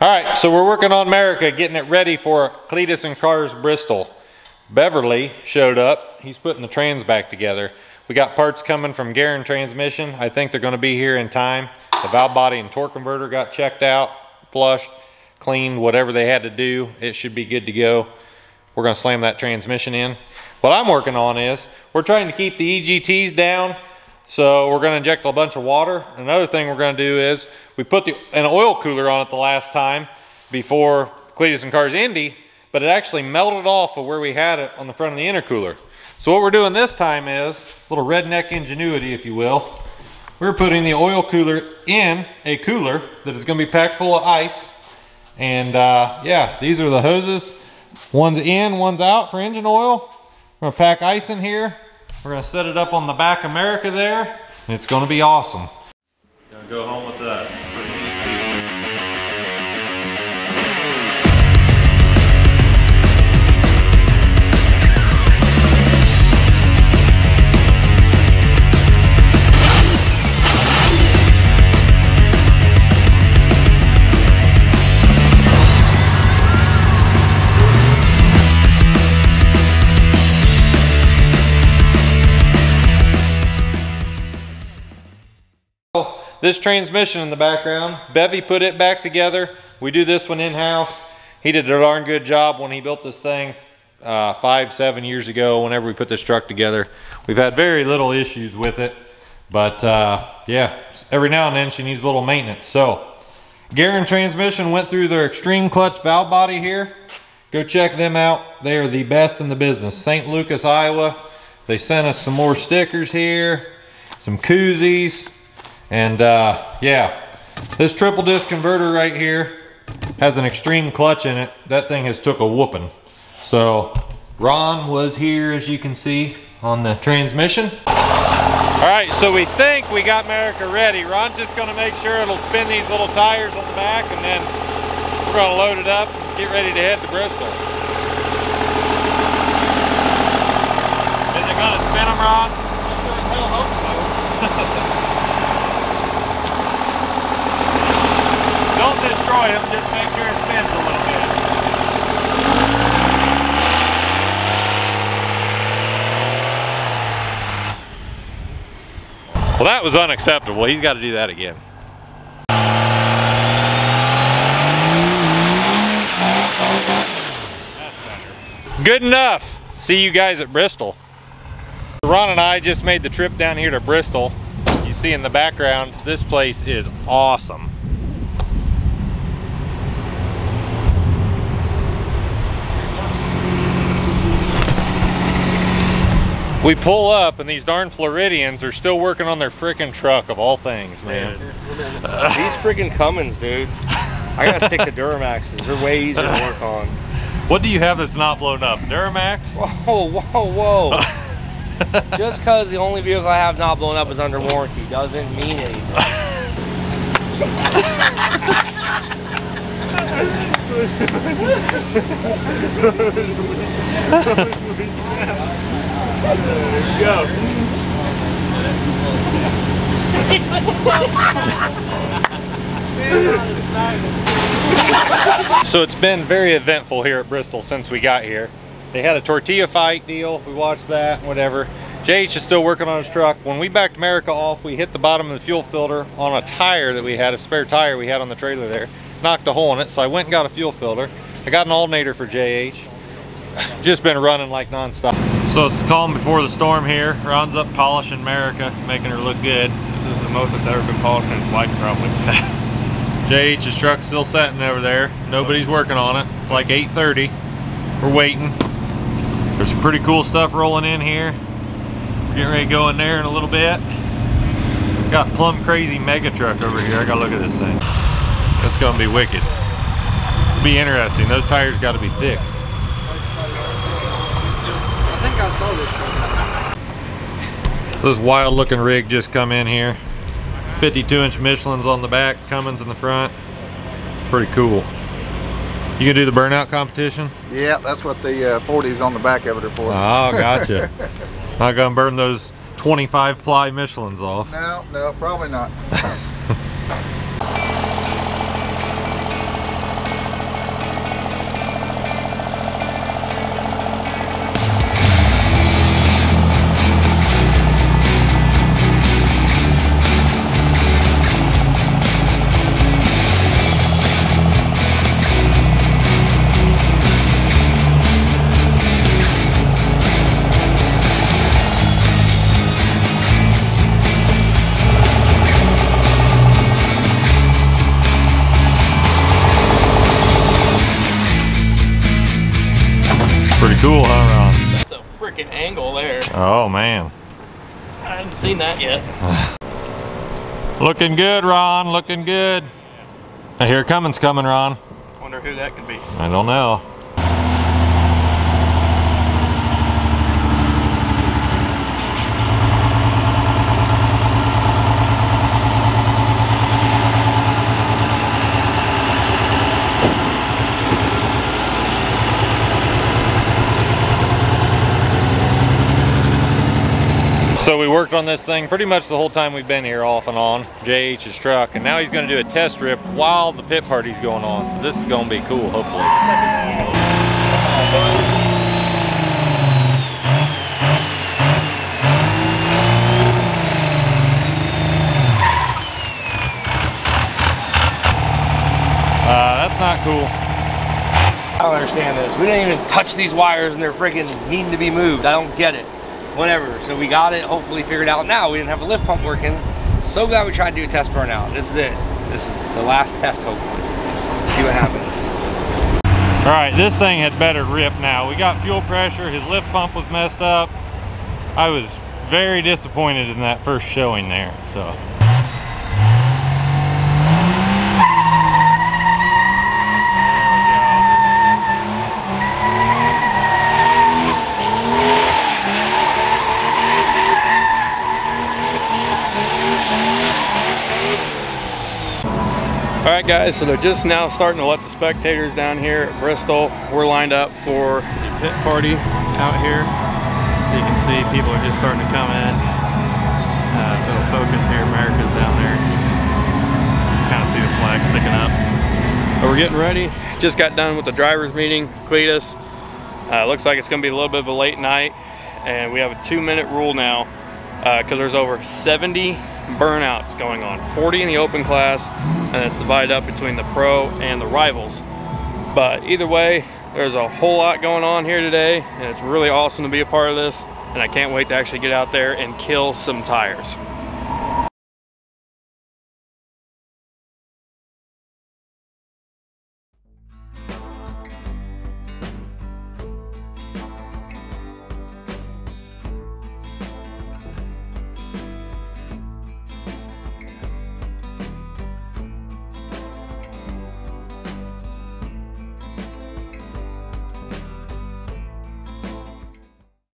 All right, so we're working on Merica, getting it ready for Cleetus and Cars Bristol. Beverly showed up. He's putting the trans back together. We got parts coming from Garand Transmission. I think they're going to be here in time. The valve body and torque converter got checked out, flushed, cleaned, whatever they had to do. It should be good to go. We're going to slam that transmission in. What I'm working on is we're trying to keep the EGTs down. So we're going to inject a bunch of water. Another thing we're going to do is we put an oil cooler on it the last time before Cleetus and Cars Indy, but it actually melted off of where we had it on the front of the intercooler. So what we're doing this time is a little redneck ingenuity, if you will. We're putting the oil cooler in a cooler that is going to be packed full of ice. And yeah, these are the hoses. One's in, one's out for engine oil. We're going to pack ice in here. We're going to set it up on the back of Merica there, and it's going to be awesome. Gonna go home with us. This transmission in the background, Bevy put it back together. We do this one in-house. He did a darn good job when he built this thing 5-7 years ago, whenever we put this truck together. We've had very little issues with it, but yeah, every now and then she needs a little maintenance. So, Garand Transmission went through their extreme clutch valve body here. Go check them out. They are the best in the business. St. Lucas, Iowa. They sent us some more stickers here, some koozies. And yeah, this triple disc converter right here has an extreme clutch in it. That thing has took a whooping. So Ron was here, as you can see, on the transmission. All right, so we think we got Merica ready. Ron's just gonna make sure it'll spin these little tires on the back, and then we're gonna load it up and get ready to head to Bristol. Is it gonna spin them, Ron? I sure hope so. Don't destroy him, just make sure it spins a little bit. Well, that was unacceptable. He's got to do that again. That's better. Good enough. See you guys at Bristol. Ron and I just made the trip down here to Bristol. You see in the background, this place is awesome. We pull up and these darn Floridians are still working on their freaking truck, of all things, man. These freaking Cummins, dude. I gotta stick to Duramaxes. They're way easier to work on. What do you have that's not blown up? Duramax? Whoa, whoa, whoa. Just because the only vehicle I have not blown up is under warranty doesn't mean anything. There you go. So it's been very eventful here at Bristol since we got here. They had a tortilla fight deal. We watched that, whatever. JH is still working on his truck. When we backed Merica off, we hit the bottom of the fuel filter on a tire that we had, a spare tire we had on the trailer there. Knocked a hole in it, so I went and got a fuel filter. I got an alternator for JH. Just been running like non-stop. So it's the calm before the storm here. Ron's up polishing Merica, making her look good. This is the most it's ever been polished in its life, probably. JH's truck's still sitting over there. Nobody's working on it. It's like 8:30. We're waiting. There's some pretty cool stuff rolling in here. We're getting ready to go in there in a little bit. Got plumb crazy mega truck over here. I gotta look at this thing. It's gonna be wicked. It'll be interesting. Those tires gotta be thick. I think I saw this truck. So this wild looking rig just come in here. 52-inch Michelin's on the back, Cummins in the front. Pretty cool. You gonna do the burnout competition? Yeah, that's what the 40s on the back of it are for. Oh, gotcha. Not gonna burn those 25 ply Michelin's off. No, probably not. cool, huh, Ron? That's a freaking angle there. Oh, man. I haven't seen that yet. Looking good, Ron, looking good. I hear Cummins coming, Ron. Wonder who that could be. I don't know. So we worked on this thing pretty much the whole time we've been here, off and on, JH's truck, and now he's going to do a test trip while the pit party's going on. So this is going to be cool, hopefully. That's not cool. I don't understand this. We didn't even touch these wires and they're freaking needing to be moved. I don't get it. Whatever. So we got it hopefully figured out now. We didn't have a lift pump working. So glad we tried to do a test burnout. This is it. This is the last test, hopefully. See what happens. All right, this thing had better rip now. We got fuel pressure. His lift pump was messed up. I was very disappointed in that first showing there, so. All right, guys, so they're just now starting to let the spectators down here at Bristol. We're lined up for the pit party out here. So you can see people are just starting to come in. So it'll focus here. Merica's down there. Kind of see the flag sticking up. But we're getting ready. Just got done with the drivers meeting, Cleetus. Looks like it's gonna be a little bit of a late night. And we have a 2-minute rule now because there's over 70 burnouts going on, 40 in the open class, and it's divided up between the pro and the rivals. But either way, there's a whole lot going on here today, and it's really awesome to be a part of this, and I can't wait to actually get out there and kill some tires.